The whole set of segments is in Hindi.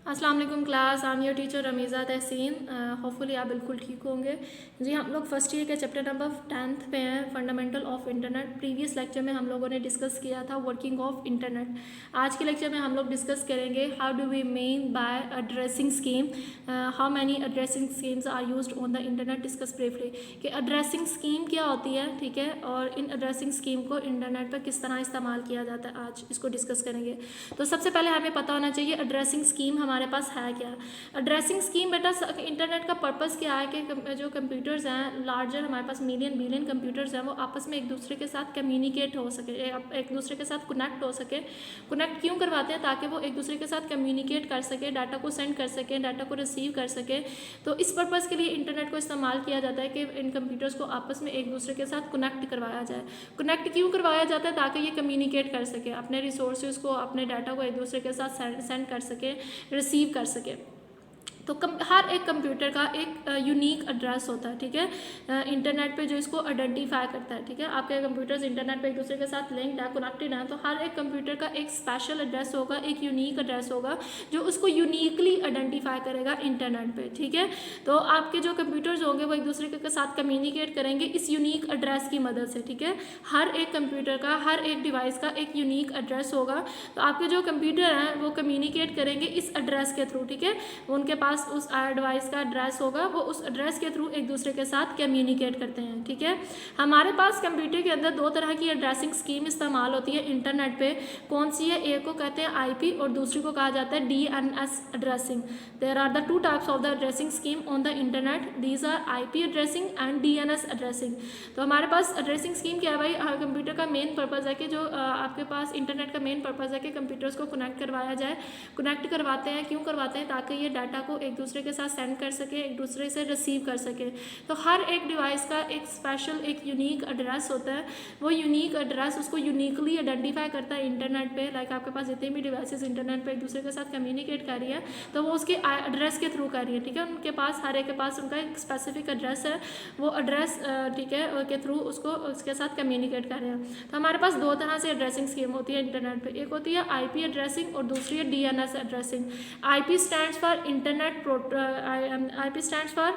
अस्सलाम वालेकुम class, I am your teacher Ramiza Tahseen. Hopefully आप बिल्कुल ठीक होंगे जी। हम लोग फर्स्ट ईयर के चैप्टर नंबर 10th पे हैं, fundamental of internet. Previous lecture में हम लोगों ने डिस्कस किया था वर्किंग ऑफ इंटरनेट। आज के लेक्चर में हम लोग डिस्कस करेंगे how do we mean by addressing scheme, how many addressing schemes are used on the internet. Discuss briefly कि एड्रेसिंग स्कीम क्या होती है, ठीक है, और इन एड्रेसिंग स्कीम को इंटरनेट पर किस तरह इस्तेमाल किया जाता है, आज इसको डिस्कस करेंगे। तो सबसे पहले हमें पता होना चाहिए एड्रेसिंग स्कीम हमारे पास है क्या। एड्रेसिंग स्कीम बेटा इंटरनेट का पर्पस क्या है कि जो कंप्यूटर्स हैं, लार्जर हमारे पास मिलियन बिलियन कंप्यूटर्स हैं, वो आपस में एक दूसरे के साथ कम्युनिकेट हो सके, एक दूसरे के साथ कनेक्ट हो सके। कनेक्ट क्यों करवाते हैं? ताकि वो एक दूसरे के साथ कम्युनिकेट कर सके, डाटा को सेंड कर सके, डाटा को रिसीव कर सके। तो इस पर्पज़ के लिए इंटरनेट को इस्तेमाल किया जाता है कि इन कंप्यूटर्स को आपस में एक दूसरे के साथ कनेक्ट करवाया जाए। कनेक्ट क्यों करवाया जाता है? ताकि ये कम्युनिकेट कर सके, अपने रिसोर्सेज को, अपने डाटा को एक दूसरे के साथ सेंड कर सके, रिसीव कर सके। तो हर एक कंप्यूटर का एक यूनिक एड्रेस होता है, ठीक है, इंटरनेट पे जो इसको आइडेंटिफाई करता है, ठीक है। आपके कंप्यूटर्स इंटरनेट पे एक दूसरे के साथ लिंक्ड है, कनेक्टेड है, तो हर एक कंप्यूटर का एक स्पेशल एड्रेस होगा, एक यूनिक एड्रेस होगा जो उसको यूनिकली आइडेंटिफाई करेगा इंटरनेट पे, ठीक है। तो आपके जो कंप्यूटर्स होंगे वो एक दूसरे के साथ कम्युनिकेट करेंगे इस यूनिक एड्रेस की मदद से, ठीक है। हर एक कंप्यूटर का, हर एक डिवाइस का एक यूनिक एड्रेस होगा। तो आपके जो कंप्यूटर हैं वो कम्युनिकेट करेंगे इस एड्रेस के थ्रू, ठीक है। उनके पास उस डिवाइस का एड्रेस होगा, वो उस एड्रेस के थ्रू एक दूसरे के साथ कम्युनिकेट करते हैं, ठीक है। हमारे पास कंप्यूटर के अंदर दो तरह की एड्रेसिंग स्कीम इस्तेमाल होती है इंटरनेट पे। कौन सी है? एक को कहते हैं आईपी और दूसरी को कहा जाता है DNS addressing. There are the two types of the addressing scheme on the internet, these are IP addressing and DNS addressing. तो हमारे पास एड्रेसिंग स्कीम क्या है भाई? कंप्यूटर का मेन पर्पज़ है कि जो आपके पास इंटरनेट का मेन पर्पज़ है कि कंप्यूटर्स को कनेक्ट करवाया जाए। कनेक्ट करवाते हैं, क्यों करवाते हैं? ताकि ये डाटा को एक दूसरे के साथ सेंड कर सके, एक दूसरे से रिसीव कर सके। तो हर एक डिवाइस का एक स्पेशल, एक यूनिक एड्रेस होता है। वो यूनिक एड्रेस उसको यूनिकली आइडेंटिफाई करता है इंटरनेट पे। लाइक आपके पास जितने भी डिवाइसेस इंटरनेट पे एक दूसरे के साथ कम्युनिकेट कर रही है, तो वो उसके एड्रेस के थ्रू कर रही है, ठीक है। उनके पास, हर एक के पास उनका एक स्पेसिफिक एड्रेस है, वो एड्रेस, ठीक है, के थ्रू उसको उसके साथ कम्युनिकेट कर रहे हैं। तो हमारे पास दो तरह से एड्रेसिंग स्कीम होती है इंटरनेट पे। एक होती है आईपी एड्रेसिंग और दूसरी है DNS addressing. IP stands for internet IP stands for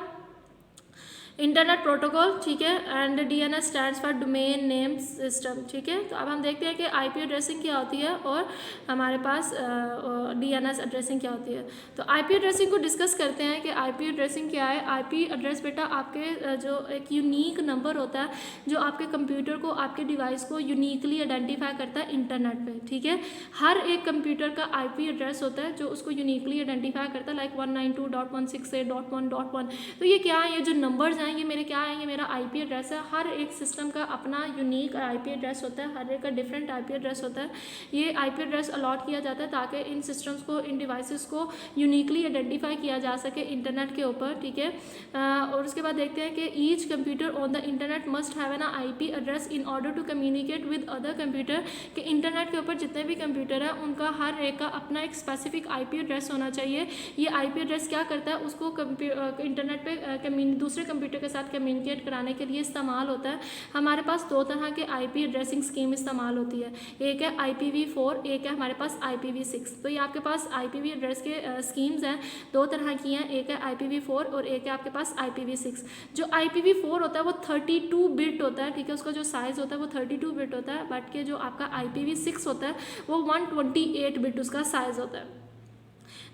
internet protocol, ठीक है, and DNS stands for domain name system, ठीक है। तो अब हम देखते हैं कि आईपी एड्रेसिंग क्या होती है और हमारे पास डीएनएस एड्रेसिंग क्या होती है। तो आईपी एड्रेसिंग को डिस्कस करते हैं कि आईपी एड्रेसिंग क्या है। आईपी एड्रेस बेटा आपके जो एक यूनिक नंबर होता है जो आपके कंप्यूटर को, आपके डिवाइस को यूनिकली आइडेंटिफाई करता है इंटरनेट पे, ठीक है। हर एक कंप्यूटर का आईपी एड्रेस होता है जो उसको यूनिकली आइडेंटिफाई करता है, लाइक 192.168.1.1। तो ये क्या है? ये जो नंबर्स हैं ये मेरे क्या है? ये मेरा आईपी एड्रेस है। हर एक सिस्टम का अपना यूनिक आईपी एड्रेस होता है, हर एक का डिफरेंट आईपी एड्रेस होता है। ये आईपी एड्रेस अलॉट किया जाता है ताकि इन सिस्टम्स को, इन डिवाइसेस को यूनिकली आइडेंटिफाई किया जा सके इंटरनेट के ऊपर, ठीक है। और उसके बाद देखते हैं कि each computer on the internet must have an IP address in order to communicate with other computer. कि इंटरनेट के ऊपर जितने भी कंप्यूटर हैं उनका हर एक का अपना एक स्पेसिफिक आईपी एड्रेस होना चाहिए। ये आईपी एड्रेस क्या करता है? उसको इंटरनेट पे दूसरे कंप्यूटर के साथ कम्युनिकेट कराने के लिए इस्तेमाल होता है। हमारे पास दो तरह के आईपी एड्रेसिंग स्कीम इस्तेमाल होती है। एक है IPv4, एक है हमारे पास IPv6। तो ये आपके पास IPv एड्रेस के स्कीम्स हैं, दो तरह की हैं। एक है IPv4 और एक है आपके पास IPv6। जो IPv4 होता है वो 32 बिट होता है, ठीक है। उसका जो साइज़ होता है वो 32 बिट होता है, बट के जो आपका IPv6 होता है वो 128 बिट उसका साइज़ होता है।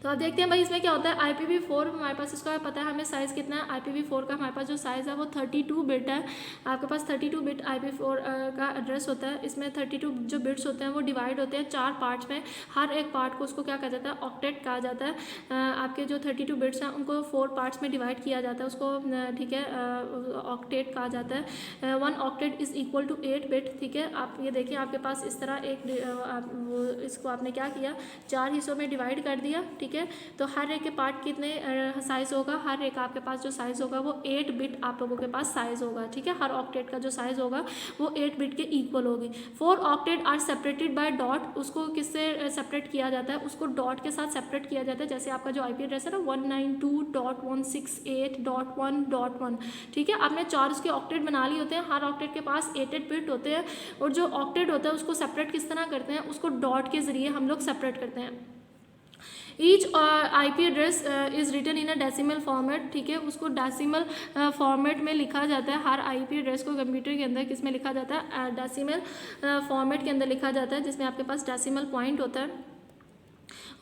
तो आप देखते हैं भाई इसमें क्या होता है। IPv4 हमारे पास, इसका पता है हमें साइज़ कितना है। IPv4 का हमारे पास जो साइज़ है वो 32 बिट है। आपके पास 32 बिट IPv4 का एड्रेस होता है। इसमें 32 जो बिट्स होते हैं वो डिवाइड होते हैं 4 पार्ट्स में। हर एक पार्ट को उसको क्या कहा जाता है? ऑक्टेट कहा जाता है। आपके जो 32 बिट्स हैं उनको 4 पार्ट्स में डिवाइड किया जाता है, उसको, ठीक है, ऑक्टेट कहा जाता है। 1 octet is equal to 8 bit, ठीक है। आप ये देखिए आपके पास इस तरह एक इसको आपने क्या किया, 4 हिस्सों में डिवाइड कर दिया, ठीक है। तो हर एक के पार्ट कितने साइज़ होगा? हर एक आपके पास जो साइज़ होगा वो 8 बिट आप लोगों के पास साइज़ होगा, ठीक है। हर ऑक्टेट का जो साइज़ होगा वो 8 बिट के इक्वल होगी। 4 octet are separated by dot. उसको किससे सेपरेट किया जाता है? उसको डॉट के साथ सेपरेट किया जाता है। जैसे आपका जो आईपी एड्रेस है ना 192.168.1.1, ठीक है। आपने 4 उसके ऑक्टेट बना लिए होते हैं। हर ऑक्टेट के पास 8 बिट होते हैं और जो ऑक्टेट होता है उसको सेपरेट किस तरह करते हैं? उसको डॉट के ज़रिए हम लोग सेपरेट करते हैं। Each IP address is written in a decimal format, ठीक है, उसको डेसिमल फॉर्मेट में लिखा जाता है। हर IP एड्रेस को कंप्यूटर के अंदर किस में लिखा जाता है, डेसिमल फॉर्मेट के अंदर लिखा जाता है, जिसमें आपके पास डेसिमल पॉइंट होता है।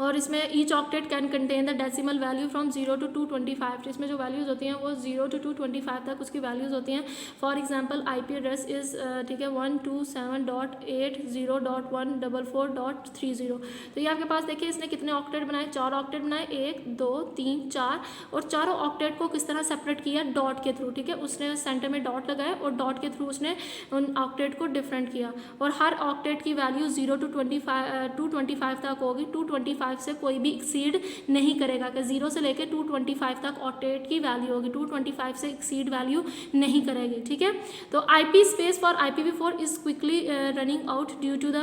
और इसमें each octet can contain the decimal value from 0 to 225, इसमें जो वैल्यूज़ होती हैं वो 0 to 225 तक उसकी वैल्यूज़ होती हैं। For example IP address is, ठीक है, 127.8.0.144.30। तो ये आपके पास देखिए इसने कितने ऑक्टेट बनाए, 4 ऑक्टेट बनाए, 1 2 3 4, और चारों ऑक्टेट को किस तरह सेपरेट किया, डॉट के थ्रू, ठीक है, उसने सेंटर में डॉट लगाया और डॉट के थ्रू उसने उन ऑक्टेट को डिफरेंट किया। और हर ऑक्टेट की वैल्यू 0 to 225 तक होगी। 225 से कोई भी एक्सीड नहीं करेगा, कि 0 से लेकर 225 तक ऑक्टेट की वैल्यू होगी, 225 से एक्सीड वैल्यू नहीं करेगी, ठीक है। तो IP space for IPv4 is quickly running out due to the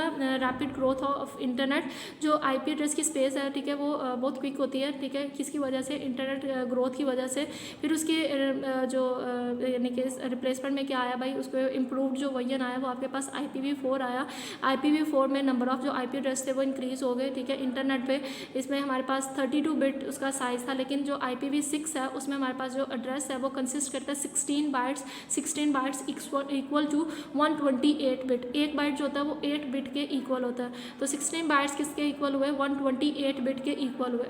rapid growth of internet. जो IP एड्रेस की स्पेस है, ठीक है, वो बहुत क्विक होती है, ठीक है, किसकी वजह से, इंटरनेट ग्रोथ की वजह से। फिर उसके जो यानी कि रिप्लेसमेंट में क्या आया भाई, उसको इम्प्रूव्ड जो वर्जन आया वो आपके पास IPv4 आया। IPv4 में नंबर ऑफ जो IP एड्रेस थे वो इंक्रीज़ हो गए, ठीक है, इंटरनेट पे। इसमें हमारे पास 32 बिट उसका साइज़ था, लेकिन जो IPv6 है उसमें हमारे पास जो एड्रेस है वो कंसिस्ट करता है 16 bytes. 16 bytes equal to 128 bit. एक बाइट जो होता है वो 8 बिट के इक्वल होता है। तो 16 बाइट्स किसके इक्वल हुए, 128 बिट के इक्वल हुए,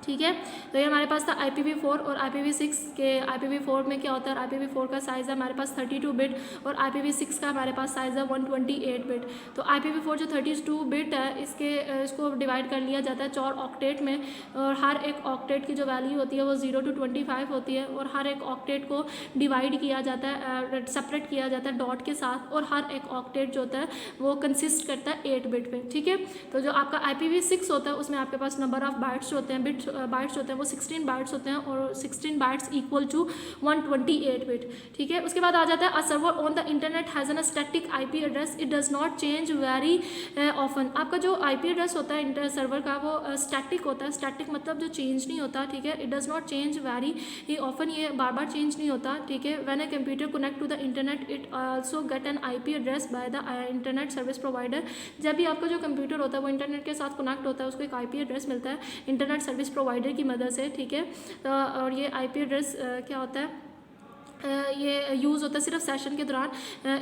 ठीक है। तो ये हमारे पास था IPv4 और IPv6 के। IPv4 में क्या होता है, IPv4 का साइज़ है हमारे पास 32 बिट और IPv6 का हमारे पास साइज़ है 128 बिट। तो IPv4 जो 32 बिट है इसको डिवाइड कर लिया जाता है 4 ऑक्टेट में, और हर एक ऑक्टेट की जो वैल्यू होती है वो 0 to 25 होती है, और हर एक ऑक्टेट को डिवाइड किया जाता है, सेपरेट किया जाता है डॉट के साथ, और हर एक ऑक्टेट जो होता है वो कंसिस्ट करता है 8 बिट पे, ठीक है। तो जो आपका IPv6 होता है उसमें आपके पास नंबर ऑफ बाइट्स होते हैं, बाइट्स होते हैं वो 16 बाइट्स होते हैं, और 16 बाइट्स इक्वल टू 128 बिट, ठीक है। उसके बाद आ जाता है a server on the internet has an static IP address, it does not change very often. आपका जो IP एड्रेस होता है इंटर सर्वर का वो स्टैटिक होता है। स्टैटिक मतलब जो चेंज नहीं होता, ठीक है। It does not change very often, ये बार बार चेंज नहीं होता, ठीक है। When a computer connect to the internet it also get an IP address by the internet service provider. जब भी आपका जो कंप्यूटर होता है वो इंटरनेट के साथ कनेक्ट होता है उसको एक IP एड्रेस मिलता है इंटरनेट सर्विस प्रोवाइडर की मदद से, ठीक है। और ये IP एड्रेस क्या होता है, ये यूज़ होता है सिर्फ सेशन के दौरान,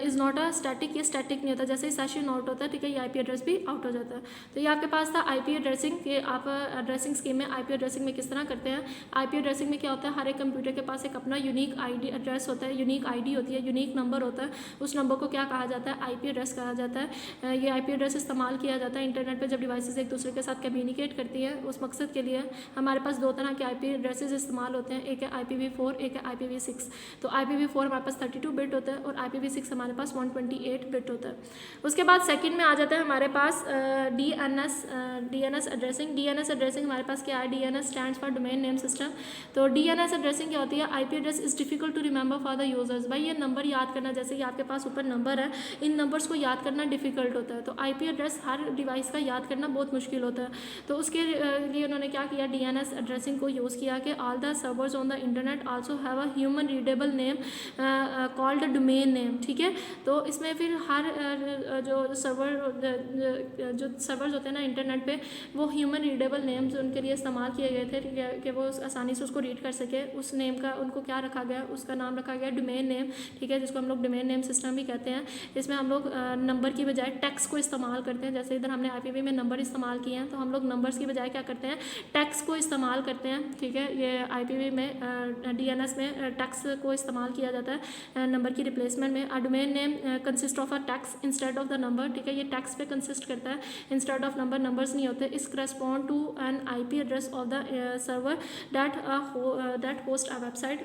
इज़ नॉट अ स्टैटिक, ये स्टैटिक नहीं होता। जैसे ही सेशन आउट होता है, ठीक है, ये IP एड्रेस भी आउट हो जाता है। तो ये आपके पास था IP एड्रेसिंग, कि आप एड्रेसिंग स्कीम में IP एड्रेसिंग में किस तरह करते हैं। IP एड्रेसिंग में क्या होता है, हर एक कंप्यूटर के पास एक अपना यूनिक ID एड्रेस होता है, यूनिक ID होती है, यूनिक नंबर होता है। उस नंबर को क्या कहा जाता है, IP एड्रेस कहा जाता है। ये IP एड्रेस इस्तेमाल किया जाता है इंटरनेट पर जब डिवाइसेज एक दूसरे के साथ कम्युनिकेट करती है। उस मकसद के लिए हमारे पास 2 तरह के IP एड्रेसेस इस्तेमाल होते हैं, एक है IPv4, एक है IPv6। तो IPv4 हमारे 32 बिट होता है और IPv6 हमारे पास 128 बिट होता है। उसके बाद सेकंड में आ जाता है हमारे पास DNS एड्रेसिंग। DNS एड्रेसिंग हमारे पास क्या है, DNS stands for domain name system. तो DNS एड्रेसिंग क्या होती है, IP address is difficult to remember for the users. भाई ये नंबर याद करना, जैसे कि आपके पास ऊपर नंबर है, इन नंबर्स को याद करना डिफिकल्ट होता है। तो IP एड्रेस हर डिवाइस का याद करना बहुत मुश्किल होता है। तो उसके लिए उन्होंने क्या किया, DNS एड्रेसिंग को यूज़ किया कि all the servers on the internet also have a human readable name called domain name, ठीक है। तो इसमें फिर हर जो सर्वर्स होते हैं ना इंटरनेट पे, वो ह्यूमन रीडेबल नेम्स उनके लिए इस्तेमाल किए गए थे, ठीक है, कि वो आसानी से उसको रीड कर सके। उस नेम का उनको क्या रखा गया, उसका नाम रखा गया डोमेन नेम, ठीक है, जिसको हम लोग डोमेन नेम सिस्टम भी कहते हैं। इसमें हम लोग नंबर की बजाय टेक्स्ट को इस्तेमाल करते हैं। जैसे इधर हमने IPv में नंबर इस्तेमाल किए हैं, तो हम लोग नंबर्स की बजाय क्या करते हैं, टेक्स्ट को इस्तेमाल करते हैं, ठीक है। ये IPv में DNS में टेक्स्ट को इस्तेमाल किया जाता है नंबर की रिप्लेसमेंट में। Domain name consist of a text instead of the number, ठीक है, ये टेक्स्ट पे कंसिस्ट करता है इंस्टेड ऑफ नंबर, नंबर्स नहीं होते। Is correspond to an IP address of the server that host a website.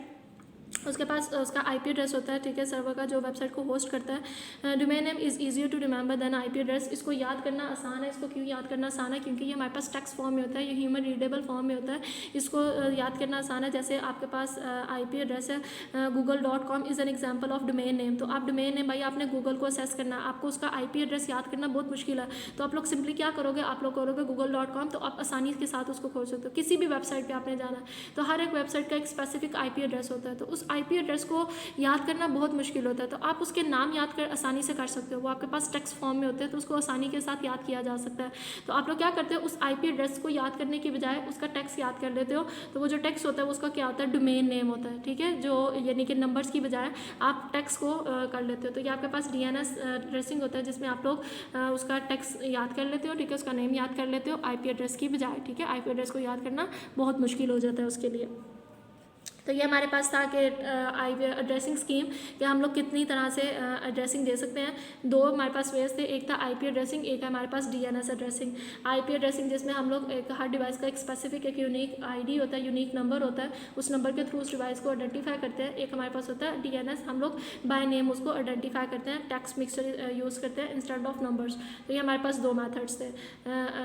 उसके पास उसका IP एड्रेस होता है, ठीक है, सर्वर का जो वेबसाइट को होस्ट करता है। Domain name is easier to remember than IP address. इसको याद करना आसान है। इसको क्यों याद करना आसान है, क्योंकि ये हमारे पास टेक्स्ट फॉर्म में होता है, ये ह्यूमन रीडेबल फॉर्म में होता है। इसको याद करना आसान है। जैसे आपके पास IP एड्रेस है google.com is an example of domain name. तो आप डोमेन नेम, भाई आपने गूगल को असेस करना, आपको उसका IP एड्रेस याद करना बहुत मुश्किल है। तो आप लोग सिंपली क्या करोगे, आप लोग करोगे google.com, तो आप आसानी के साथ उसको खोज सकते हो। किसी भी वेबसाइट पर आपने जाना है तो हर एक वेबसाइट का एक स्पेसिफिक IP एड्रेस होता है। तो उस IP एड्रेस को याद करना बहुत मुश्किल होता है, तो आप उसके नाम याद कर आसानी से कर सकते हो। वो आपके पास टेक्स्ट फॉर्म में होते हैं तो उसको आसानी के साथ याद किया जा सकता है। तो आप लोग क्या करते हो, उस IP एड्रेस को याद करने की बजाय उसका टेक्स्ट याद कर लेते हो। तो वो जो टेक्स्ट होता है उसका क्या होता है, डोमेन नेम होता है, ठीक है, जो यानी कि नंबर्स की बजाय आप टेक्स्ट को कर लेते हो। तो ये आपके पास DNS एड्रेसिंग होता है जिसमें आप लोग उसका टेक्स्ट याद कर लेते हो, ठीक है, उसका नेम याद कर लेते हो IP एड्रेस की बजाय, ठीक है। IP एड्रेस को याद करना बहुत मुश्किल हो जाता है उसके लिए। तो ये हमारे पास था कि IP एड्रेसिंग स्कीम कि हम लोग कितनी तरह से एड्रेसिंग दे सकते हैं। दो हमारे पास वेज थे, एक था IP एड्रेसिंग, एक है हमारे पास DNS एड्रेसिंग। IP एड्रेसिंग जिसमें हम लोग एक हर डिवाइस का एक स्पेसिफिक एक यूनिक ID होता है, यूनिक नंबर होता है, उस नंबर के थ्रू उस डिवाइस को आइडेंटिफाई करते हैं। एक हमारे पास होता है DNS, हम लोग बाय नेम उसको आइडेंटिफाई करते हैं, टेक्स्ट मिक्सचर यूज़ करते हैं इंस्टेड ऑफ नंबर्स। तो ये हमारे पास दो मेथड्स थे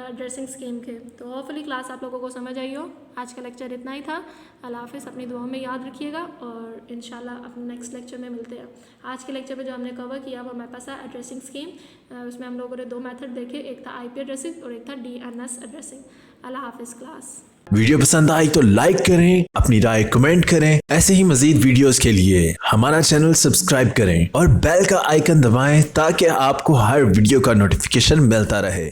एड्रेसिंग स्कीम के। तो होपफुली क्लास आप लोगों को समझ आई हो। आज का लेक्चर इतना ही था। अल्लाह हाफ़िज़, अपनी दुआओं में याद रखिएगा और इंशाल्लाह अपने नेक्स्ट लेक्चर में मिलते हैं। आज के लेक्चर में जो हमने कवर किया वो हमारे पास है एड्रेसिंग स्कीम। उसमें हम लोगों ने दो मेथड देखे, एक था IP एड्रेसिंग और एक था DNS एड्रेसिंग। अल्लाह हाफ़िज़ क्लास। वीडियो पसंद आई तो लाइक करें, अपनी राय कमेंट करें। ऐसे ही मजीद वीडियोस के लिए हमारा चैनल सब्सक्राइब करें और बेल का आइकन दबाएं ताकि आपको हर वीडियो का नोटिफिकेशन मिलता रहे।